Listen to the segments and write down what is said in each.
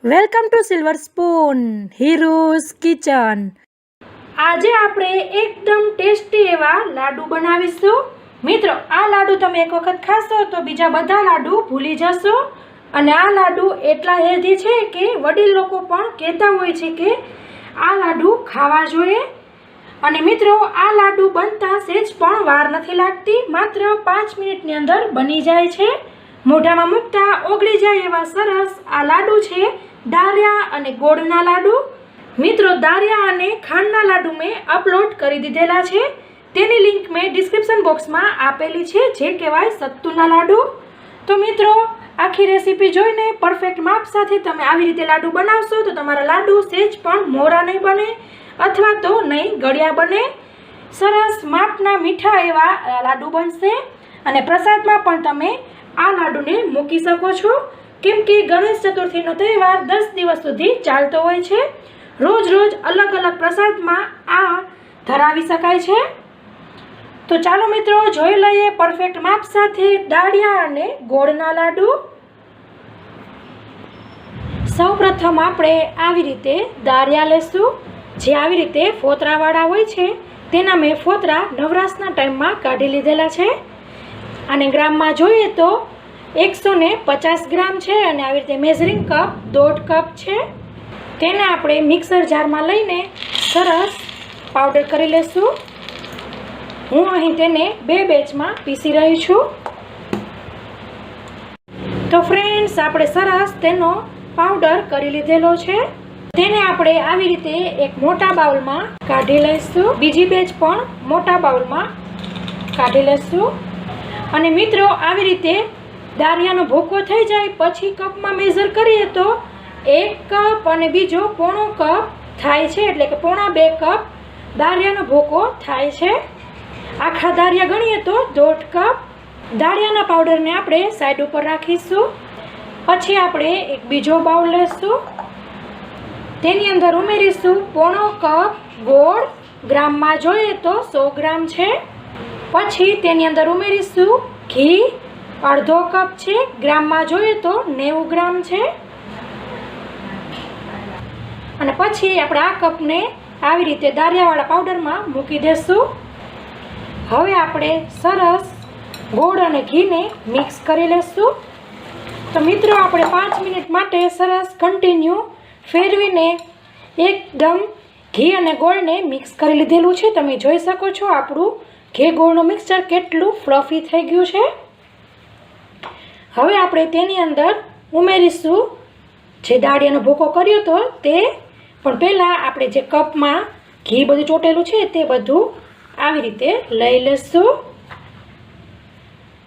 Welcome to silver spoon heroes kitchen. આજે આપણે એકદમ ટેસ્ટી એવા લાડુ બનાવીશું। મિત્રો, આ લાડુ તમે એક વખત ખાશો તો બીજા બધા લાડુ ભૂલી જશો। અને આ લાડુ એટલા હેલ્ધી છે કે વડીલ લોકો પણ કહેતા હોય છે કે આ લાડુ ખાવા જોઈએ। અને મિત્રો, આ લાડુ બનતા સહેજ પણ વાર નથી લાગતી, માત્ર 5 મિનિટની અંદર બની જાય છે। મોઢામાં મૂકતા ઓગળી જાય એવા સરસ આ લાડુ છે દારિયા અને ગોળના લાડુ। મિત્રો, દારિયા અને ખાંડના લાડુ મેં અપલોડ કરી દીધેલા છે, તેની લિંક મેં ડિસ્ક્રિપ્શન બોક્સમાં આપેલી છે, જે કહેવાય સત્તુના લાડુ। તો મિત્રો, આખી રેસીપી જોઈને પરફેક્ટ માપ સાથે તમે આવી રીતે લાડુ બનાવશો તો તમારા લાડુ સહેજ પણ મોરા નહીં બને અથવા તો નહીં ગળ્યા બને। સરસ માપના મીઠા એવા લાડુ બનશે અને પ્રસાદમાં પણ તમે આ લાડુને મૂકી શકો છો, કેમ કે ગણેશ ચતુર્થીનો તહેવાર 10 દિવસ સુધી ચાલતો હોય છે। રોજ રોજ અલગ અલગ પ્રસાદમાં આ ધરાવી શકાય છે। તો ચાલો મિત્રો, જોઈ લઈએ પરફેક્ટ માપ સાથે દાળિયા અને ગોળના લાડુ। સૌપ્રથમ આપણે આવી રીતે દાળિયા લેશું, જે આવી રીતે ફોતરાવાળા હોય છે તેના મેં ફોતરા નવરાશના ટાઈમમાં કાઢી લીધેલા છે। અને ગ્રામમાં જોઈએ તો 150 ગ્રામ છે અને આવી રીતે મેઝરિંગ કપ 1.5 કપ છે। તેને આપણે મિક્સર જારમાં લઈને સરસ પાવડર કરી લેશું। હું અહીં તેને 2 બેચમાં પીસી રહી છું। તો ફ્રેન્ડ્સ, આપણે સરસ તેનો પાવડર કરી લીધેલો છે। તેને આપણે આવી રીતે એક મોટા બાઉલમાં કાઢી લઈશું, બીજી બેચ પણ મોટા બાઉલમાં કાઢી લઈશું। અને મિત્રો, આવી રીતે દારિયાનો ભૂકો થઈ જાય પછી કપમાં મેઝર કરીએ તો 1 કપ અને બીજો પોણો કપ થાય છે, એટલે કે પોણા 2 કપ દારિયાનો ભૂકો થાય છે। આખા દારિયા ગણીએ તો 1.5 કપ। દારિયાના પાવડરને આપણે સાઈડ ઉપર રાખીશું। પછી આપણે એક બીજો બાઉલ લઈશું, તેની અંદર ઉમેરીશું પોણો કપ ગોળ, ગ્રામમાં જોઈએ તો 100 ગ્રામ છે। પછી તેની અંદર ઉમેરીશું ઘી, અડધો કપ છે, ગ્રામમાં જોઈએ તો 90 ગ્રામ છે। અને પછી આપણે આ કપને આવી રીતે દારિયાવાળા પાવડરમાં મૂકી દેશું। હવે આપણે સરસ ગોળ અને ઘીને મિક્સ કરી લેશું। તો મિત્રો, આપણે 5 મિનિટ માટે સરસ કન્ટિન્યુ ફેરવીને એકદમ ઘી અને ગોળને મિક્સ કરી લીધેલું છે। તમે જોઈ શકો છો આપણું ઘી ગોળનું મિક્સચર કેટલું ફ્લફી થઈ ગયું છે। હવે આપણે તેની અંદર ઉમેરીશું જે દાળિયાનો ભૂકો કર્યો હતો તે, પણ પહેલાં આપણે જે કપમાં ઘી બધું ચોટેલું છે તે બધું આવી રીતે લઈ લેશું।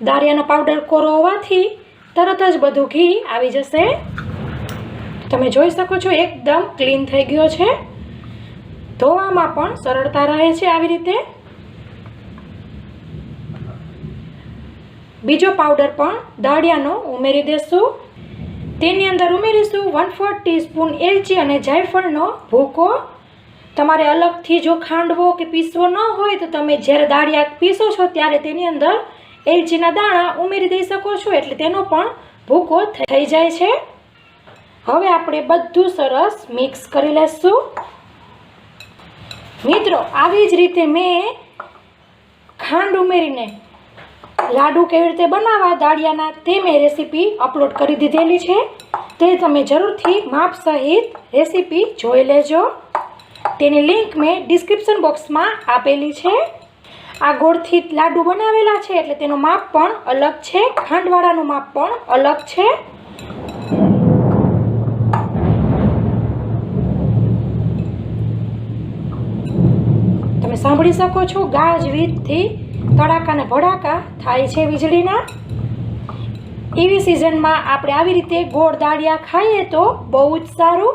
દાળિયાનો પાવડર કોરો હોવાથી તરત જ બધું ઘી આવી જશે। તમે જોઈ શકો છો એકદમ ક્લીન થઈ ગયો છે, ધોવામાં પણ સરળતા રહે છે। આવી રીતે બીજો પાવડર પણ દાળિયાનો ઉમેરી દેશું। તેની અંદર ઉમેરીશું 1/4 ટીસ્પૂન એલચી અને જાયફળનો ભૂકો। તમારે અલગથી જો ખાંડવો કે પીસવો ન હોય તો તમે જ્યારે દાળિયા પીસો છો ત્યારે તેની અંદર એલચીના દાણા ઉમેરી દઈ શકો છો, એટલે તેનો પણ ભૂકો થઈ જાય છે। હવે આપણે બધું સરસ મિક્સ કરી લઈશું। મિત્રો, આવી જ રીતે મેં ખાંડ ઉમેરીને લાડુ કેવી રીતે બનાવવા દાળિયાના તે મેં રેસીપી અપલોડ કરી દીધેલી છે, તે તમે જરૂરથી માપ સહિત રેસીપી જોઈ લેજો। તેની લિંક મેં ડિસ્ક્રિપ્શન બોક્સમાં આપેલી છે। આ ગોળથી લાડુ બનાવેલા છે એટલે તેનું માપ પણ અલગ છે, ખાંડવાળાનું માપ પણ અલગ છે। તમે સાંભળી શકો છો ગાજવીજથી તડાકા ને ભડાકા થાય છે વીજળીના। એવી સિઝનમાં આપણે આવી રીતે ગોળ દાળિયા ખાઈએ તો બહુ જ સારું,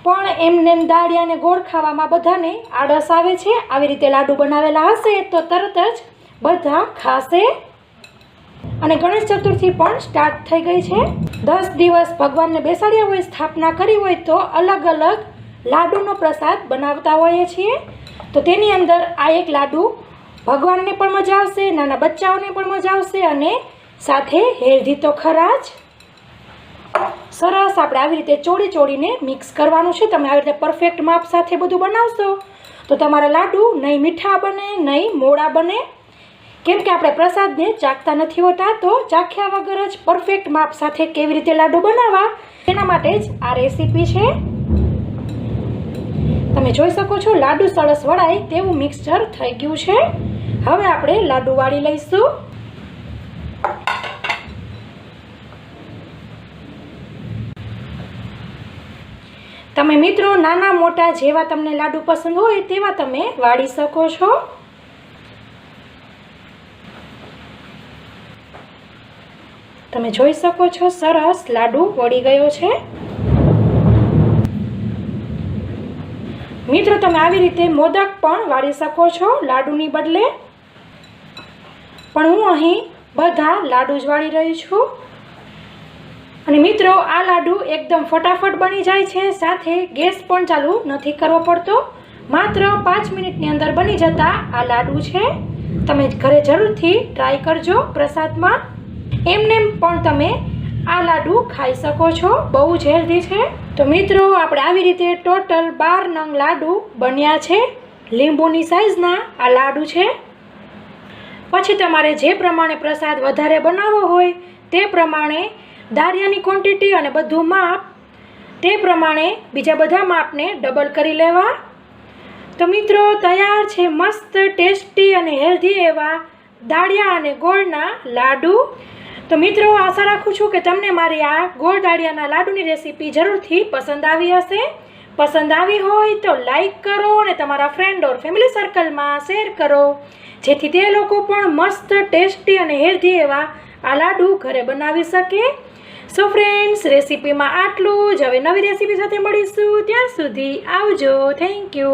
પણ એમને દાળિયા અને ગોળ ખાવામાં બધાને આળસ આવે છે। આવી રીતે લાડુ બનાવેલા હશે તો તરત જ બધા ખાશે। અને ગણેશ ચતુર્થી પણ સ્ટાર્ટ થઈ ગઈ છે। 10 દિવસ ભગવાનને બેસાડ્યા હોય, સ્થાપના કરી હોય તો અલગ અલગ લાડુનો પ્રસાદ બનાવતા હોઈએ છીએ। તો તેની અંદર આ એક લાડુ ભગવાનને પણ મજા આવશે, નાના બચ્ચાઓને પણ મજા આવશે અને સાથે હેલ્ધી તો ખરા જ। સરસ આપણે આવી રીતે ચોળીને મિક્સ કરવાનું છે. તમે આવી રીતે પરફેક્ટ માપ સાથે બધું બનાવશો તો તમારા લાડુ નહીં મીઠા બને નહીં મોડા બને. કેમ કે આપણે પ્રસાદને ચાખતા નથી હોતા, તો ચાખ્યા વગર જ પરફેક્ટ માપ સાથે કેવી રીતે લાડુ બનાવવા એના માટે જ આ રેસીપી છે. તમે જોઈ શકો છો લાડુ સરસ વળાય તેવું મિક્સચર થઈ ગયું છે. હવે આપણે લાડુ વાળી લઈશું. તમે મિત્રો નાના મોટા જેવા તમને લાડુ પસંદ હોય તેવા તમે વાળી શકો છો. તમે જોઈ શકો છો સરસ લાડુ વળી ગયો છે. મિત્રો તમે આવી રીતે મોદક પણ વાળી શકો છો લાડુની બદલે, પણ હું અહીં બધા લાડુ જ વાળી રહી છું. અને મિત્રો આ લાડુ એકદમ ફટાફટ બની જાય છે, સાથે ગેસ પણ ચાલુ નથી કરવો પડતો. માત્ર 5 મિનિટની અંદર બની જતા આ લાડુ છે. તમે ઘરે જરૂરથી ટ્રાય કરજો પ્રસાદમાં. એમને પણ તમે આ લાડુ ખાઈ શકો છો, બહુ જ હેલ્ધી છે. તો મિત્રો આપણે આવી રીતે ટોટલ 12 નંગ લાડુ બન્યા છે. લીંબુની સાઈઝના આ લાડુ છે. પછી તમારે જે પ્રમાણે પ્રસાદ વધારે બનાવવો હોય તે પ્રમાણે દાળિયાની ક્વોન્ટિટી અને બધું માપ તે પ્રમાણે બીજા બધા માપને ડબલ કરી લેવા. તો મિત્રો તૈયાર છે મસ્ત ટેસ્ટી અને હેલ્ધી એવા દાળિયા અને ગોળના લાડુ. તો મિત્રો આશા રાખું છું કે તમને મારી આ ગોળ દાળિયાના લાડુની રેસીપી જરૂરથી પસંદ આવી હશે. પસંદ આવી હોય તો લાઈક કરો અને તમારા ફ્રેન્ડ ઓર ફેમિલી સર્કલમાં શેર કરો, જેથી તે લોકો પણ મસ્ત ટેસ્ટી અને હેલ્ધી એવા આ લાડુ ઘરે બનાવી શકે. સો ફ્રેન્ડ્સ, રેસીપીમાં આટલું જ. હવે નવી રેસીપી સાથે મળીશું. ત્યાં સુધી આવજો. Thank you.